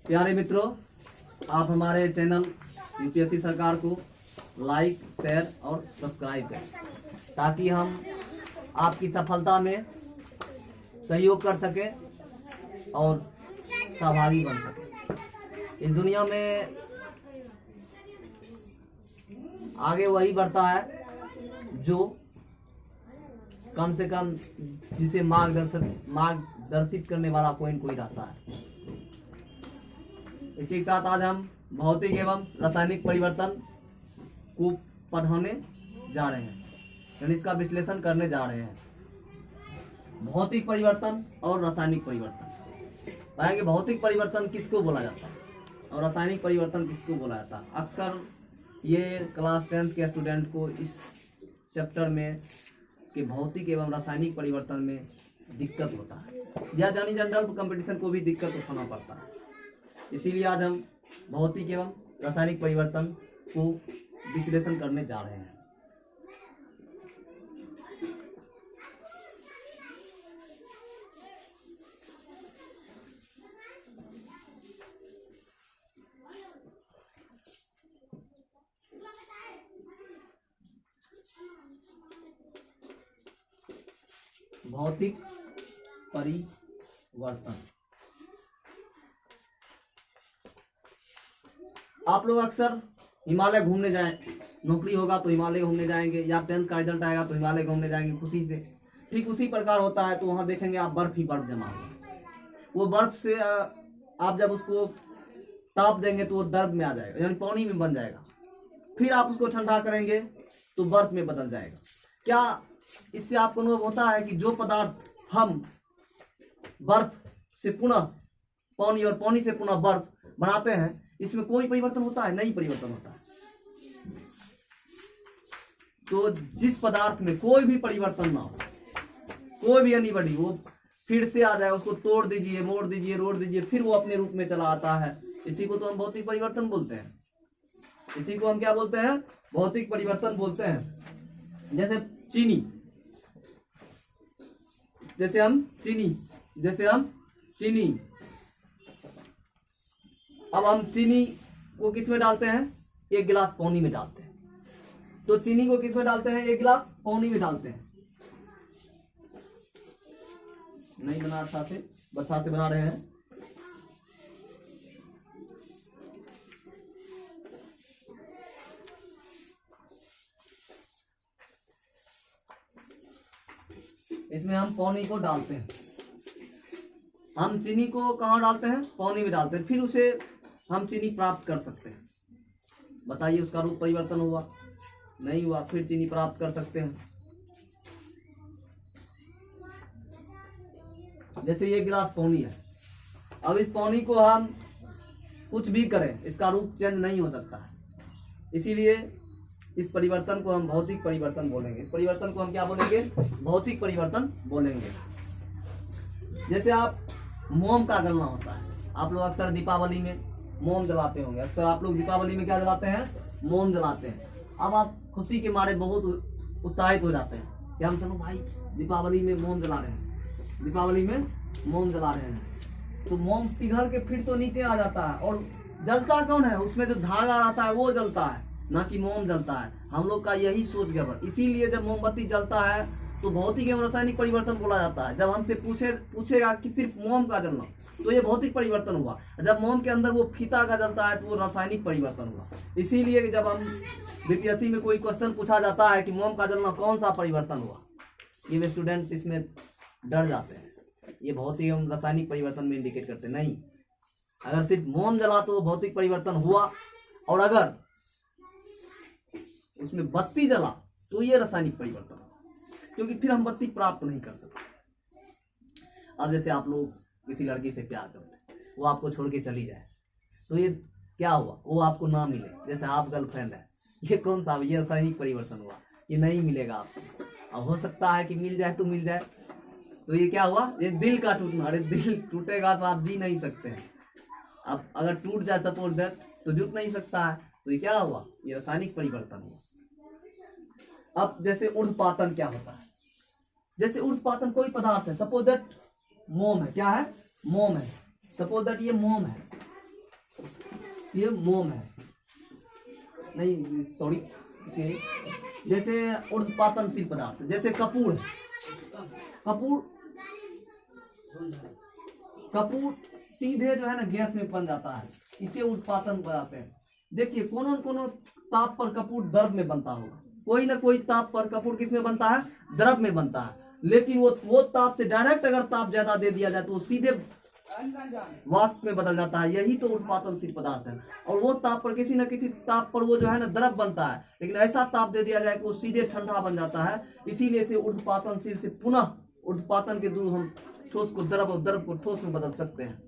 प्यारे मित्रों, आप हमारे चैनल यूपीएससी सरकार को लाइक, शेयर और सब्सक्राइब करें ताकि हम आपकी सफलता में सहयोग कर सकें और सहभागी बन सकें। इस दुनिया में आगे वही बढ़ता है जो कम से कम जिसे मार्गदर्शित करने वाला कोई न कोई रहता है। इसी के साथ आज हम भौतिक एवं रासायनिक परिवर्तन को पढ़ाने जा रहे हैं, यानी इसका विश्लेषण करने जा रहे हैं। भौतिक परिवर्तन और रासायनिक परिवर्तन पाएंगे। भौतिक परिवर्तन किसको बोला जाता है और रासायनिक परिवर्तन किसको बोला जाता है। अक्सर ये क्लास 10th के स्टूडेंट को इस चैप्टर में कि भौतिक एवं रासायनिक परिवर्तन में दिक्कत होता है, या जानी जनरल कंपटीशन को भी दिक्कत उठाना पड़ता है। इसीलिए आज हम भौतिक एवं रासायनिक परिवर्तन को विश्लेषण करने जा रहे हैं। भौतिक परिवर्तन। आप लोग अक्सर हिमालय घूमने जाएं, नौकरी होगा तो हिमालय घूमने जाएंगे, या 10th का रिजल्ट आएगा तो हिमालय घूमने जाएंगे खुशी से। ठीक उसी प्रकार होता है, तो वहां देखेंगे आप बर्फ ही बर्फ जमा हुआ। वो बर्फ से आप जब उसको ताप देंगे तो वो दर्द में आ जाएगा, यानी पानी में बन जाएगा। फिर आप उसको ठंडा करेंगे तो बर्फ में बदल जाएगा। क्या इससे आपको अनुभव होता है कि जो पदार्थ हम बर्फ से पुनः पानी और पानी से पुनः बर्फ बनाते हैं, इसमें कोई परिवर्तन होता है? नहीं परिवर्तन होता है। तो जिस पदार्थ में कोई भी परिवर्तन ना हो, कोई भी एनीबॉडी, वो फिर से आ जाए, उसको तोड़ दीजिए, मोड़ दीजिए, रोड़ दीजिए, फिर वो अपने रूप में चला आता है। इसी को तो हम भौतिक परिवर्तन बोलते हैं। इसी को हम क्या बोलते हैं? भौतिक परिवर्तन बोलते हैं। जैसे चीनी, जैसे हम चीनी, अब हम चीनी को किस में डालते हैं? एक गिलास पानी में डालते हैं। तो चीनी को किस में डालते हैं? एक गिलास पानी में डालते हैं। नहीं बना अच्छा से, बच्चा से बना रहे हैं। इसमें हम पानी को डालते हैं। हम चीनी को कहाँ डालते हैं? पानी में डालते हैं। फिर उसे हम चीनी प्राप्त कर सकते हैं। बताइए, उसका रूप परिवर्तन हुआ? नहीं हुआ। फिर चीनी प्राप्त कर सकते हैं। जैसे ये गिलास पानी है, अब इस पानी को हम कुछ भी करें, इसका रूप चेंज नहीं हो सकता है। इसीलिए इस परिवर्तन को हम भौतिक परिवर्तन बोलेंगे। इस परिवर्तन को हम क्या बोलेंगे? भौतिक परिवर्तन बोलेंगे। जैसे आप मोम का जलना होता है, आप लोग अक्सर दीपावली में मोम जलाते होंगे। अक्सर आप लोग दीपावली में क्या जलाते हैं? मोम जलाते हैं। अब आप खुशी के मारे बहुत उत्साहित हो जाते हैं कि हम चलो भाई दीपावली में मोम जला रहे हैं, दीपावली में मोम जला रहे हैं। तो मोम पिघल के फिर तो नीचे आ जाता है, और जलता कौन है? उसमें जो धागा रहता है वो जलता है, ना कि मोम जलता है। हम लोग का यही सोच गड़बड़। इसीलिए जब मोमबत्ती जलता है तो भौतिक एवं रासायनिक परिवर्तन बोला जाता है। जब हमसे पूछेगा कि सिर्फ मोम का जलना, तो ये भौतिक परिवर्तन हुआ। जब मोम के अंदर वो फीता का जलता है तो वो रासायनिक परिवर्तन हुआ। इसीलिए जब हम बीपीएससी में कोई क्वेश्चन पूछा जाता है कि मोम का जलना कौन सा परिवर्तन हुआ, ये स्टूडेंट इसमें डर जाते हैं। ये भौतिक एवं रासायनिक परिवर्तन में इंडिकेट करते नहीं। अगर सिर्फ मोम जला तो भौतिक परिवर्तन हुआ, और अगर उसमें बत्ती जला तो ये रासायनिक परिवर्तन, क्योंकि फिर हम बत्ती प्राप्त नहीं कर सकते। अब जैसे आप लोग किसी लड़की से प्यार करते हैं, वो आपको छोड़ के चली जाए, तो ये क्या हुआ? वो आपको ना मिले। जैसे आप गर्लफ्रेंड है, ये कौन सा? ये रासायनिक परिवर्तन हुआ। ये नहीं मिलेगा आपको। अब हो सकता है कि मिल जाए तो मिल जाए, तो ये क्या हुआ? ये दिल का टूटना। अरे दिल टूटेगा तो आप जी नहीं सकते हैं। अब अगर टूट जाए सपोज दैट, तो जुट नहीं सकता है। तो ये क्या हुआ? ये रासायनिक परिवर्तन हुआ। अब जैसे ऊर्ध्वपातन क्या होता है? जैसे ऊर्ध्वपातन कोई पदार्थ है, सपोज दैट मोम है। क्या है? मोम है। सपोज दैट ये मोम है, ये मोम है, नहीं सॉरी, जैसे ऊर्ध्वपातनशील पदार्थ, जैसे कपूर है। कपूर सीधे जो है ना गैस में बन जाता है, इसे ऊर्ध्वपातन बताते हैं। देखिए कोनो ताप पर कपूर द्रव में बनता होगा, कोई ना कोई ताप पर कपूर किस में बनता है, द्रव में बनता है। लेकिन वो ताप से डायरेक्ट अगर ताप ज्यादा दे दिया जाए तो वो सीधे वाष्प में बदल जाता है, यही तो ऊर्ध्वपातनशील पदार्थ है। और वो ताप पर किसी न किसी ताप पर वो जो है ना द्रव बनता है, लेकिन ऐसा ताप दे दिया जाए कि वो सीधे ठंडा बन जाता है, इसीलिए से ऊर्ध्वपातनशील से पुनः ऊर्ध्वपातन के द्वारा हम ठोस को द्रव और द्रव को ठोस में बदल सकते हैं,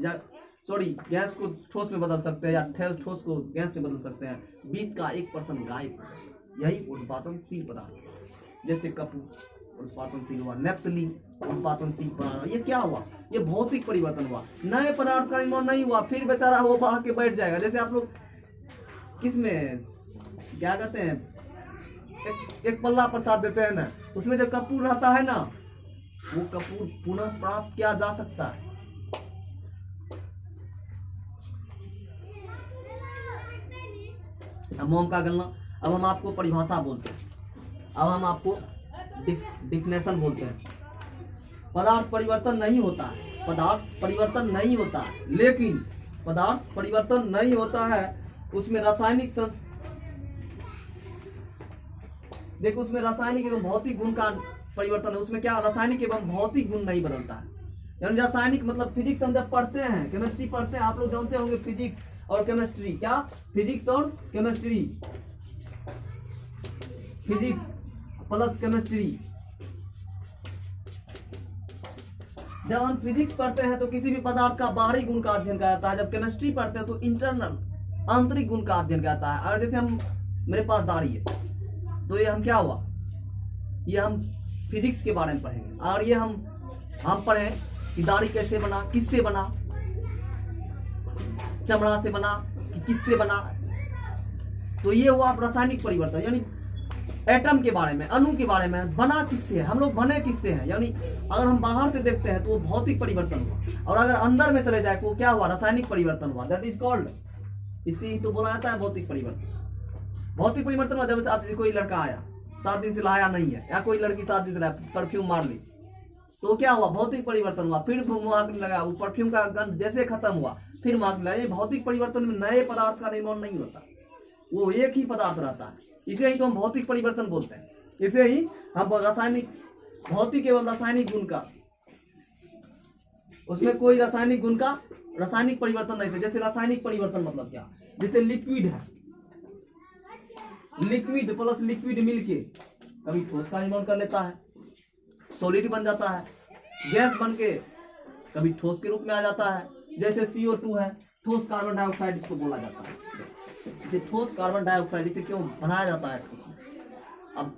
या सॉरी गैस को ठोस में बदल सकते हैं, या ठोस को गैस में बदल सकते हैं। बीच का 1% गायब, यही ऊर्ध्वपातनशील पदार्थ। जैसे कपूर ऊर्ध्वपातनशील हुआ, नेप्थलीन ऊर्ध्वपातनशील पदार्थ। ये क्या हुआ, ये भौतिक परिवर्तन हुआ, नए पदार्थ का निर्माण नहीं हुआ, फिर बेचारा वो बहा के बैठ जाएगा। जैसे आप लोग किसमें क्या कहते हैं, एक पल्ला प्रसाद देते हैं ना, उसमें जब कपूर रहता है ना, वो कपूर पुनः प्राप्त किया जा सकता है। अब मोम का गलना, अब हम आपको परिभाषा बोलते हैं, अब हम आपको डिफिनेशन बोलते हैं। पदार्थ परिवर्तन नहीं होता है, पदार्थ परिवर्तन नहीं होता है, लेकिन पदार्थ परिवर्तन नहीं होता है उसमें रासायनिक देखो उसमें रासायनिक एवं भौतिक गुण का परिवर्तन है। उसमें क्या रासायनिक एवं भौतिक गुण नहीं बदलता है। यानी रासायनिक मतलब फिजिक्स हम जब पढ़ते हैं, केमिस्ट्री पढ़ते हैं, आप लोग जानते होंगे फिजिक्स और केमिस्ट्री, क्या फिजिक्स और केमिस्ट्री, फिजिक्स प्लस केमिस्ट्री। जब हम फिजिक्स पढ़ते हैं तो किसी भी पदार्थ का बाहरी गुण का अध्ययन किया जाता है, जब केमिस्ट्री पढ़ते हैं तो इंटरनल आंतरिक गुण का अध्ययन किया जाता है। और जैसे हम मेरे पास दाढ़ी है तो ये हम क्या हुआ, ये हम फिजिक्स के बारे में पढ़ेंगे। और ये हम पढ़ें कि दाढ़ी कैसे बना, किससे बना, चमड़ा से बना कि किससे बना, तो ये हुआ रासायनिक परिवर्तन। यानी एटम के बारे में, अणु के बारे में, बना किससे है, हम लोग बने किससे हैं। यानी अगर हम बाहर से देखते हैं तो वो भौतिक परिवर्तन हुआ, और अगर अंदर में चले जाए तो वो क्या हुआ, रासायनिक परिवर्तन हुआ। दैट इज कॉल्ड, इसी ही तो बोला जाता है भौतिक परिवर्तन। भौतिक परिवर्तन हुआ जब आपसे कोई लड़का आया 7 दिन से लाया नहीं है, या कोई लड़की 7 दिन से लाया, परफ्यूम मार ली, तो क्या हुआ, भौतिक परिवर्तन हुआ। फिर महकने लगा, वो परफ्यूम का गंध जैसे खत्म हुआ फिर महकने लगा। ये भौतिक परिवर्तन में नए पदार्थ का निर्माण नहीं होता, वो एक ही पदार्थ रहता है। इसे ही तो हम भौतिक परिवर्तन बोलते हैं। इसे ही हम रासायनिक, भौतिक एवं रासायनिक गुण का, उसमें कोई रासायनिक गुण का रासायनिक परिवर्तन नहीं थे। जैसे रासायनिक परिवर्तन मतलब क्या, जैसे लिक्विड है, लिक्विड प्लस लिक्विड मिलके कभी ठोस का निर्माण कर लेता है, सॉलिड बन जाता है, गैस बन के कभी ठोस के रूप में आ जाता है। जैसे CO2 है, ठोस कार्बन डाइऑक्साइड इसको बोला जाता है। इसे ठोस कार्बन डाइऑक्साइड इसे क्यों बनाया जाता है ठोस, अब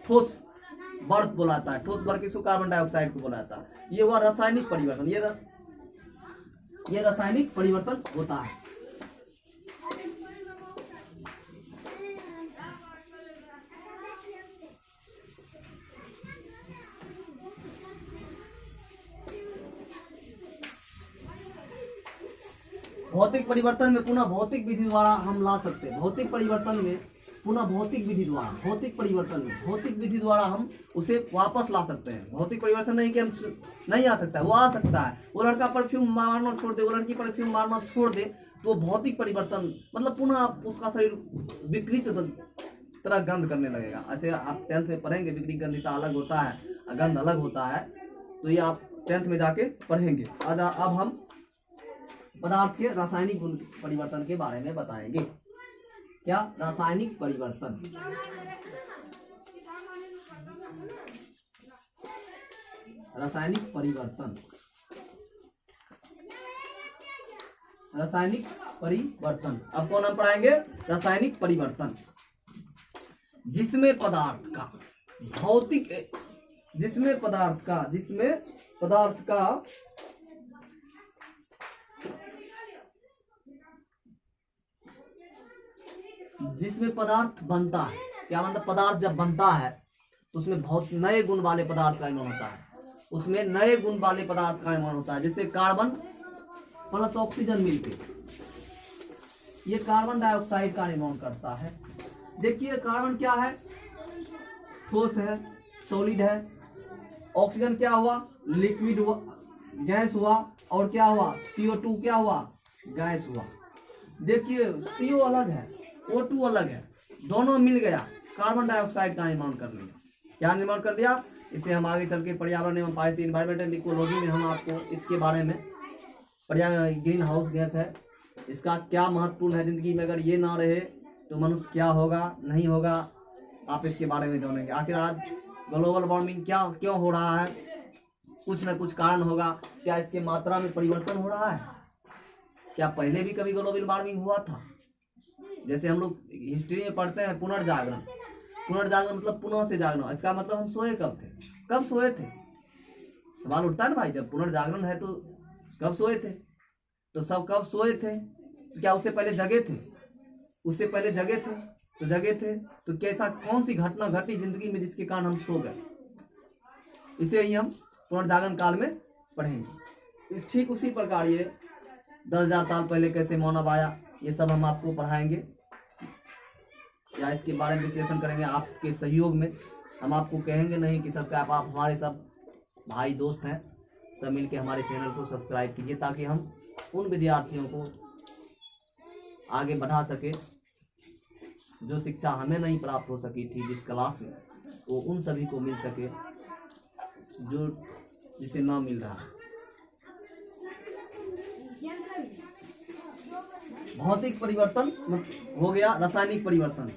ठोस बर्फ बोला जाता है, ठोस बर्फ किसको, कार्बन डाइऑक्साइड को बोला जाता है। ये हुआ रासायनिक परिवर्तन, ये रासायनिक परिवर्तन होता है। भौतिक परिवर्तन में पुनः भौतिक विधि द्वारा हम ला सकते हैं। भौतिक परिवर्तन में पुनः भौतिक विधि द्वारा, भौतिक परिवर्तन में भौतिक विधि द्वारा हम उसे वापस ला सकते हैं। भौतिक परिवर्तन नहीं कि हम नहीं आ सकता है, वो आ सकता है। वो लड़का परफ्यूम मारना छोड़ दे, वो लड़की परफ्यूम मारना छोड़ दे, तो भौतिक परिवर्तन मतलब पुनः उसका शरीर विकृत तरह गंध करने लगेगा। ऐसे आप 10th में पढ़ेंगे, विकृत गंधिता अलग होता है, गंध अलग होता है, तो ये आप 10th में जाके पढ़ेंगे। अब हम पदार्थ के रासायनिक गुण परिवर्तन के बारे में बताएंगे। क्या, रासायनिक परिवर्तन। रासायनिक परिवर्तन, रासायनिक परिवर्तन। अब कौन हम पढ़ाएंगे, रासायनिक परिवर्तन, जिसमें पदार्थ का भौतिक, जिसमें पदार्थ का जिसमें पदार्थ बनता है। क्या मतलब, पदार्थ जब बनता है तो उसमें बहुत नए गुण वाले पदार्थ का निर्माण होता है, उसमें नए गुण वाले पदार्थ का निर्माण होता है। जैसे कार्बन प्लस ऑक्सीजन मिलके, ये कार्बन डाइऑक्साइड का निर्माण करता है। देखिए कार्बन क्या है, ठोस है, सॉलिड है। ऑक्सीजन क्या हुआ, लिक्विड हुआ, गैस हुआ। और क्या हुआ, CO2 क्या हुआ, गैस हुआ। देखिए CO अलग है, O2 अलग है, दोनों मिल गया कार्बन डाइऑक्साइड का निर्माण कर लिया। क्या निर्माण कर लिया, इसे हम आगे चल के पर्यावरण एवं पारिस्थितिक एनवायरमेंटल इकोलॉजी में हम आपको इसके बारे में, पर्यावरण ग्रीन हाउस गैस है, इसका क्या महत्वपूर्ण है जिंदगी में, अगर ये ना रहे तो मनुष्य क्या होगा नहीं होगा, आप इसके बारे में जानेंगे। आखिर आज ग्लोबल वार्मिंग क्या क्यों हो रहा है, कुछ न कुछ कारण होगा। क्या इसके मात्रा में परिवर्तन हो रहा है, क्या पहले भी कभी ग्लोबल वार्मिंग हुआ था। जैसे हम लोग हिस्ट्री में पढ़ते हैं पुनर्जागरण, पुनर्जागरण मतलब पुनः से जागना। इसका मतलब हम सोए कब थे, कब सोए थे, सवाल उठता है ना भाई। जब पुनर्जागरण है तो कब सोए थे, तो सब कब सोए थे, तो क्या उससे पहले जगे थे, उससे पहले जगे थे, तो जगे थे तो कैसा कौन सी घटना घटी जिंदगी में जिसके कारण हम सो गए, इसे ही हम पुनर्जागरण काल में पढ़ेंगे। ठीक उसी प्रकार ये 10,000 साल पहले कैसे मानव आया, ये सब हम आपको पढ़ाएंगे या इसके बारे में विश्लेषण करेंगे आपके सहयोग में। हम आपको कहेंगे नहीं कि सब्सक्राइब, आप हमारे सब भाई दोस्त हैं, सब मिलके हमारे चैनल को सब्सक्राइब कीजिए ताकि हम उन विद्यार्थियों को आगे बढ़ा सके जो शिक्षा हमें नहीं प्राप्त हो सकी थी जिस क्लास में, वो उन सभी को मिल सके जो जिसे ना मिल रहा है। भौतिक परिवर्तन हो गया, रासायनिक परिवर्तन।